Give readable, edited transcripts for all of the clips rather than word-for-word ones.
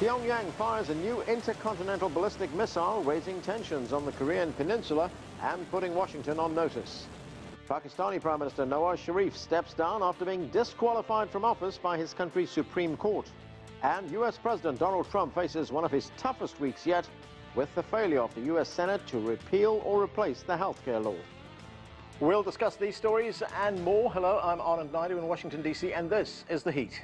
Pyongyang fires a new intercontinental ballistic missile, raising tensions on the Korean peninsula and putting Washington on notice. Pakistani Prime Minister Nawaz Sharif steps down after being disqualified from office by his country's Supreme Court. And US President Donald Trump faces one of his toughest weeks yet, with the failure of the US Senate to repeal or replace the healthcare law. We'll discuss these stories and more. Hello, I'm Anand Naidu in Washington, D.C., and this is The Heat.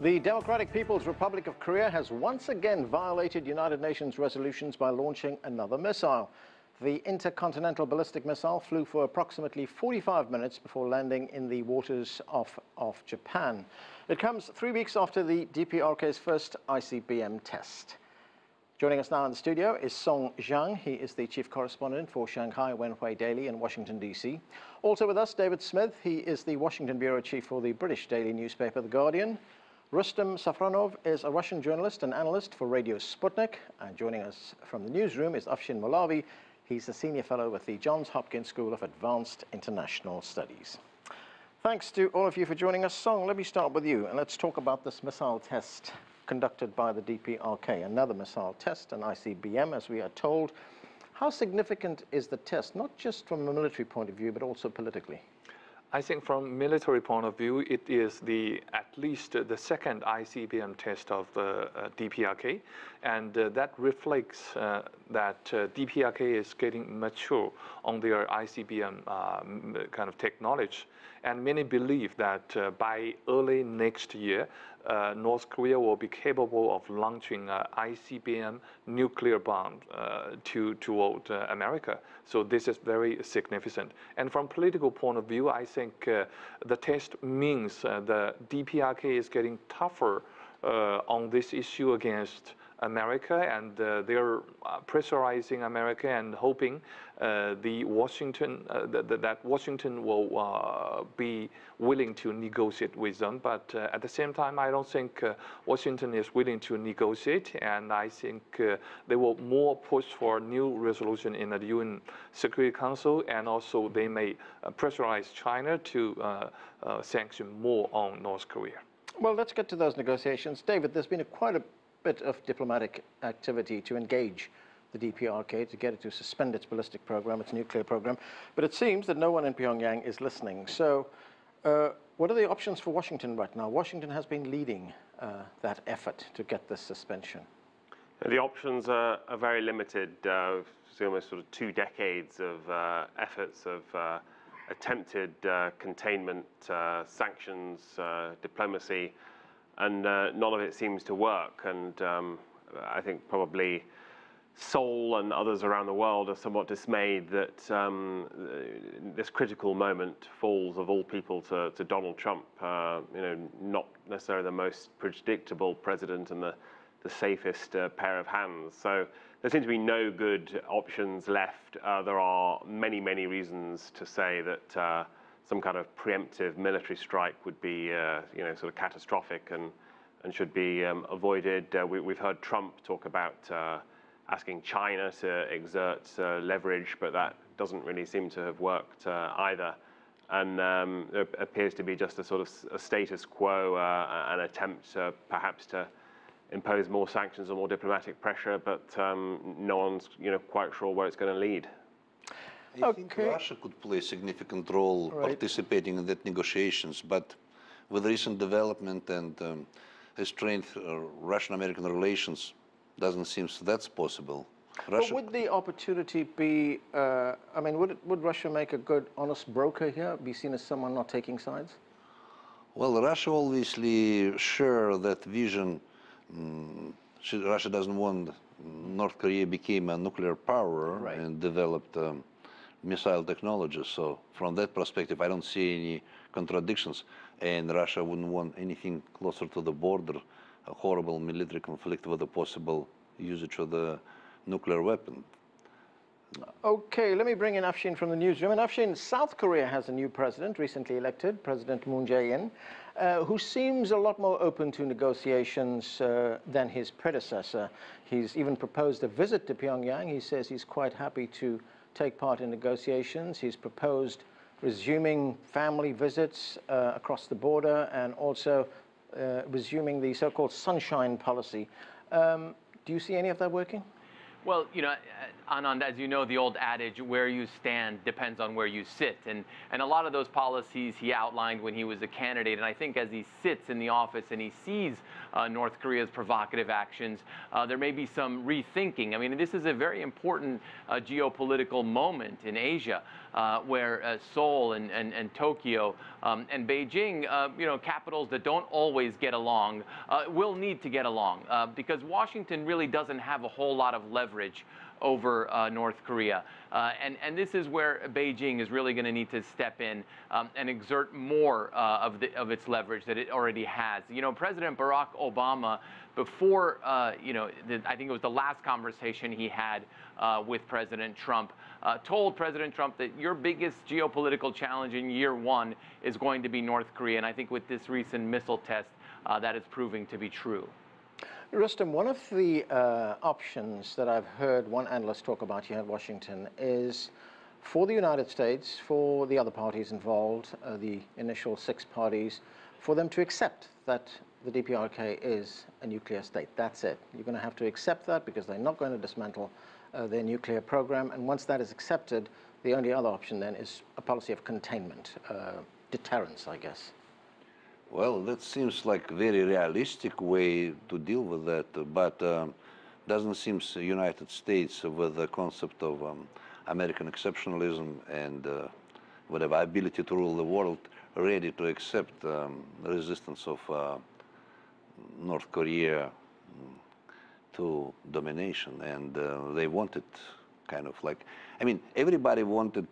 The Democratic People's Republic of Korea has once again violated United Nations resolutions by launching another missile. The intercontinental ballistic missile flew for approximately 45 minutes before landing in the waters of Japan. It comes 3 weeks after the DPRK's first ICBM test. Joining us now in the studio is Zhang. He is the chief correspondent for Shanghai Wen Hui Daily in Washington, D.C. Also with us, David Smith. He is the Washington bureau chief for the British daily newspaper The Guardian. Rustem Safronov is a Russian journalist and analyst for Radio Sputnik. And joining us from the newsroom is Afshin Molavi. He's a senior fellow with the Johns Hopkins School of Advanced International Studies. Thanks to all of you for joining us. Song, let me start with you, and let's talk about this missile test conducted by the DPRK. Another missile test, an ICBM, as we are told. How significant is the test, not just from a military point of view, but also politically? I think from military point of view, it is at least the second ICBM test of the DPRK, and that reflects that DPRK is getting mature on their ICBM kind of technology. And many believe that by early next year, North Korea will be capable of launching ICBM nuclear bomb toward America. So this is very significant. And from political point of view, I think the test means the DPRK is getting tougher on this issue against America, and they're pressurizing America and hoping that Washington will be willing to negotiate with them. But at the same time, I don't think Washington is willing to negotiate, and I think they will more push for new resolution in the UN Security Council, and also they may pressurize China to sanction more on North Korea. Well, let's get to those negotiations. David, there's been quite a bit of diplomatic activity to engage the DPRK to get it to suspend its ballistic program, its nuclear program. But it seems that no one in Pyongyang is listening. So what are the options for Washington right now? Washington has been leading that effort to get this suspension. The options are very limited. It's almost sort of 2 decades of efforts of attempted containment, sanctions, diplomacy, and none of it seems to work. And I think probably Seoul and others around the world are somewhat dismayed that this critical moment falls, of all people, to Donald Trump. Not necessarily the most predictable president and the safest pair of hands. So there seems to be no good options left. There are many, many reasons to say that some kind of preemptive military strike would be, sort of catastrophic and should be avoided. We've heard Trump talk about asking China to exert leverage, but that doesn't really seem to have worked either. And there appears to be just a sort of a status quo, an attempt perhaps to impose more sanctions or more diplomatic pressure, but no one's quite sure where it's going to lead. I think Russia could play a significant role participating in that negotiations, but with recent development and strained Russian-American relations, doesn't seem that's possible. But would the opportunity be, would Russia make a good, honest broker here, be seen as someone not taking sides? Well, Russia obviously share that vision. Russia doesn't want North Korea became a nuclear power and developed missile technology. So from that perspective, I don't see any contradictions. And Russia wouldn't want anything closer to the border, a horrible military conflict with a possible usage of the nuclear weapon. Okay, let me bring in Afshin from the newsroom. And Afshin, South Korea has a new president, recently elected, President Moon Jae-in, who seems a lot more open to negotiations than his predecessor. He's even proposed a visit to Pyongyang. He says he's quite happy to take part in negotiations. He's proposed resuming family visits across the border and also resuming the so-called sunshine policy. Do you see any of that working? Well, you know, Anand, as you know, the old adage, where you stand depends on where you sit. And a lot of those policies he outlined when he was a candidate. And I think as he sits in the office and he sees North Korea's provocative actions, there may be some rethinking. I mean, this is a very important geopolitical moment in Asia, where Seoul and Tokyo and Beijing, you know, capitals that don't always get along, will need to get along because Washington really doesn't have a whole lot of leverage over North Korea. And this is where Beijing is really going to need to step in and exert more of its leverage that it already has. You know, President Barack Obama, before, you know, I think it was the last conversation he had with President Trump, told President Trump that your biggest geopolitical challenge in year one is going to be North Korea. And I think with this recent missile test, that is proving to be true. Rustem, one of the options that I've heard one analyst talk about here at Washington is for the United States, for the other parties involved, the initial 6 parties, for them to accept that the DPRK is a nuclear state. That's it. You're going to have to accept that because they're not going to dismantle their nuclear program. And once that is accepted, the only other option then is a policy of containment, deterrence, I guess. Well, that seems like a very realistic way to deal with that, but doesn't seem the United States with the concept of American exceptionalism and whatever ability to rule the world ready to accept the resistance of North Korea to domination. And they wanted kind of like, I mean, everybody wanted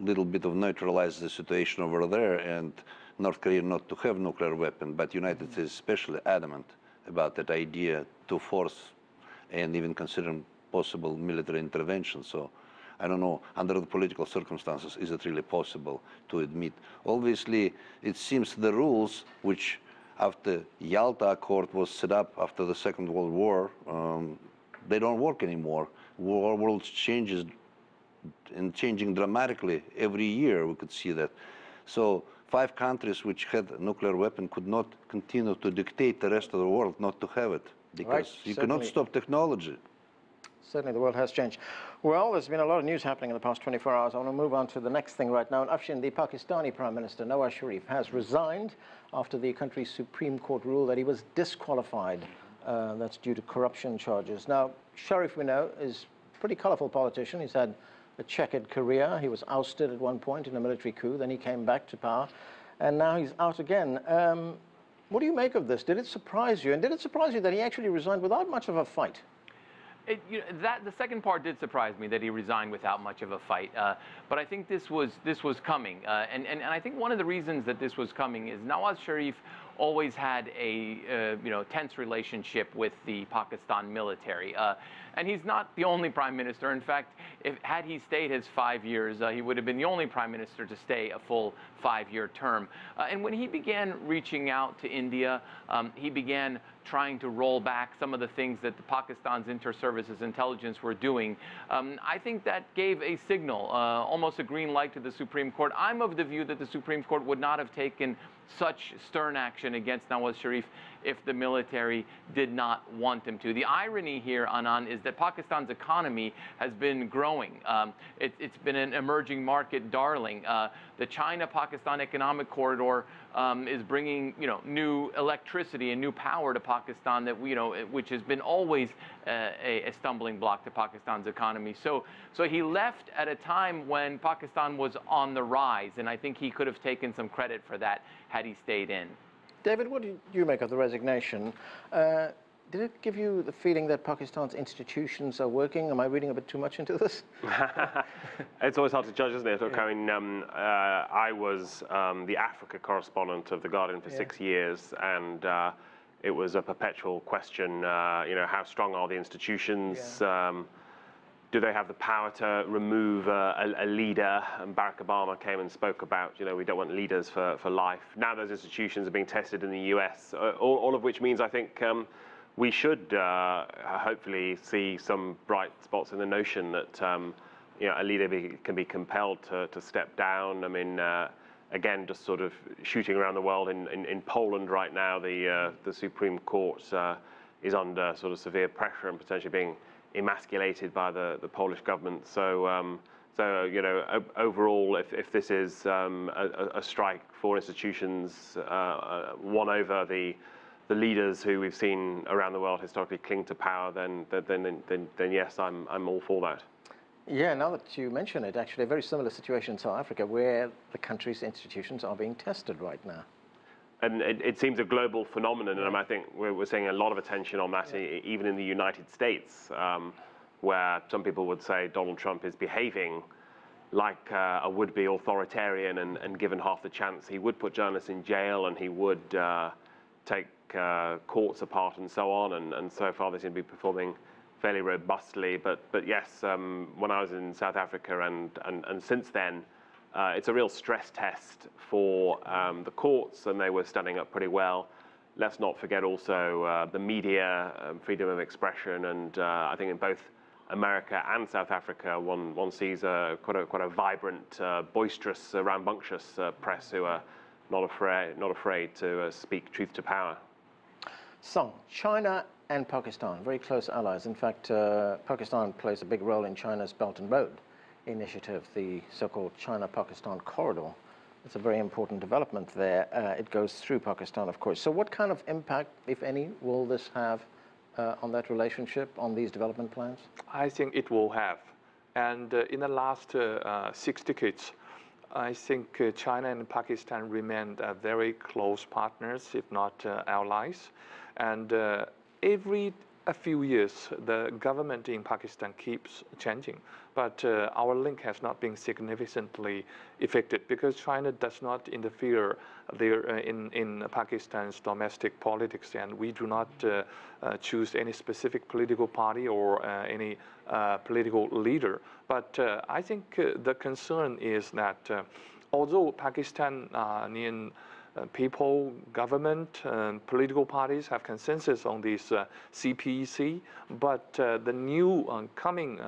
a little bit of neutralize the situation over there and North Korea not to have nuclear weapon, but United States especially adamant about that idea to force and even consider possible military intervention. So I don't know, under the political circumstances, is it really possible to admit? Obviously, it seems the rules which after Yalta Accord was set up after the Second World War, they don't work anymore. World changes and changing dramatically every year, we could see that. So 5 countries which had a nuclear weapon could not continue to dictate the rest of the world not to have it, because you cannot stop technology. Certainly the world has changed. Well, there's been a lot of news happening in the past 24 hours. I want to move on to the next thing right now. And Afshin, the Pakistani Prime Minister, Nawaz Sharif, has resigned after the country's Supreme Court ruled that he was disqualified. That's due to corruption charges. Now, Sharif, we know, is a pretty colorful politician. He's had a checkered career. He was ousted at one point in a military coup. Then he came back to power. And now he's out again. What do you make of this? Did it surprise you? And did it surprise you that he actually resigned without much of a fight? The second part did surprise me, that he resigned without much of a fight. But I think this was coming. And I think one of the reasons that this was coming is Nawaz Sharif always had a tense relationship with the Pakistan military. And he's not the only prime minister. In fact, had he stayed his 5 years, he would have been the only prime minister to stay a full 5-year term. And when he began reaching out to India, he began trying to roll back some of the things that Pakistan's inter-services intelligence were doing. I think that gave a signal, almost a green light to the Supreme Court. I'm of the view that the Supreme Court would not have taken such stern action against Nawaz Sharif if the military did not want him to. The irony here, Anand, is that Pakistan's economy has been growing. It's been an emerging market darling. The China-Pakistan economic corridor is bringing, new electricity and new power to Pakistan that which has been always a stumbling block to Pakistan's economy. So he left at a time when Pakistan was on the rise, and I think he could have taken some credit for that had he stayed in. David, what do you make of the resignation? Did it give you the feeling that Pakistan's institutions are working? Am I reading a bit too much into this? It's always hard to judge, isn't it? Look, I mean, I was the Africa correspondent of The Guardian for 6 years, and it was a perpetual question, how strong are the institutions? do they have the power to remove a leader? And Barack Obama came and spoke about, we don't want leaders for life. Now those institutions are being tested in the US, all of which means I think we should hopefully see some bright spots in the notion that a leader can be compelled to step down. I mean, again, just sort of shooting around the world. In Poland right now, the Supreme Court is under sort of severe pressure and potentially being emasculated by the Polish government. So, overall, if this is a strike for institutions, won over the leaders who we've seen around the world historically cling to power, then yes, I'm all for that. Yeah, now that you mention it, actually a very similar situation in South Africa where the country's institutions are being tested right now. And it seems a global phenomenon, and I think we're seeing a lot of attention on that, even in the United States, where some people would say Donald Trump is behaving like a would-be authoritarian, and given half the chance, he would put journalists in jail, and he would take courts apart and so on, and so far they seem to be performing fairly robustly. But yes, when I was in South Africa and since then, it's a real stress test for the courts, and they were standing up pretty well. Let's not forget also the media, freedom of expression, and I think in both America and South Africa, one sees quite a vibrant, boisterous, rambunctious press who are not afraid to speak truth to power. So, China and Pakistan, very close allies. In fact, Pakistan plays a big role in China's Belt and Road initiative, the so-called China-Pakistan corridor. It's a very important development there. It goes through Pakistan, of course. So what kind of impact, if any, will this have on that relationship, on these development plans? I think it will have. And in the last 6 decades, I think China and Pakistan remained very close partners, if not allies. And every few years, the government in Pakistan keeps changing, but our link has not been significantly affected because China does not interfere there in Pakistan's domestic politics, and we do not choose any specific political party or any political leader. But I think the concern is that although Pakistani people, government, political parties have consensus on this CPEC, but the new coming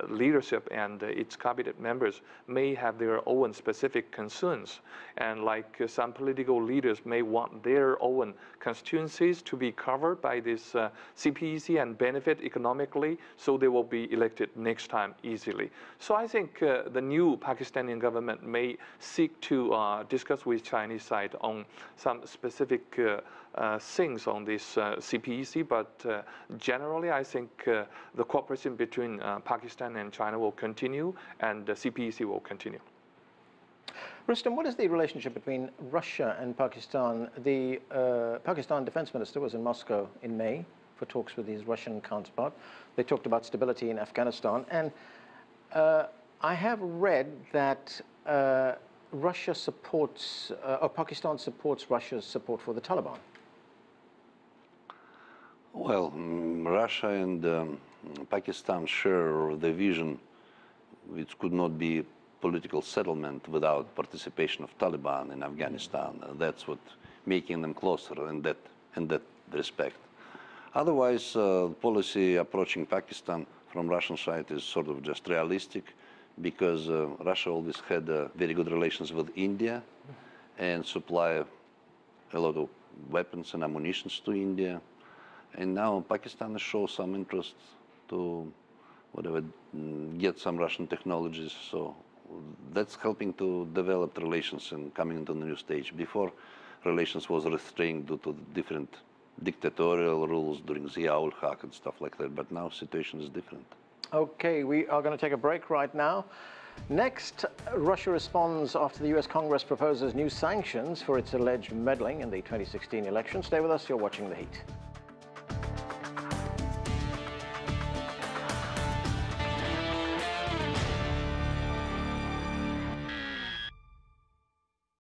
leadership and its cabinet members may have their own specific concerns. And like some political leaders may want their own constituencies to be covered by this CPEC and benefit economically, so they will be elected next time easily. So I think the new Pakistani government may seek to discuss with Chinese side on some specific things on this CPEC, but generally I think the cooperation between Pakistan and China will continue, and the CPEC will continue. Rustem, what is the relationship between Russia and Pakistan? The Pakistan defense minister was in Moscow in May for talks with his Russian counterpart. They talked about stability in Afghanistan, and I have read that Russia supports, or Pakistan supports Russia's support for the Taliban. Well, Russia and Pakistan share the vision which could not be political settlement without participation of Taliban in Afghanistan. That's what making them closer in that respect. Otherwise, policy approaching Pakistan from Russian side is sort of just realistic, because Russia always had very good relations with India and supply a lot of weapons and ammunition to India. And now Pakistan shows some interest to get some Russian technologies. So that's helping to develop relations and coming into the new stage. Before, relations was restrained due to different dictatorial rules during Zia-ul Haq and stuff like that. But now situation is different. Okay, we are going to take a break right now. Next, Russia responds after the US Congress proposes new sanctions for its alleged meddling in the 2016 election. Stay with us, you're watching The Heat.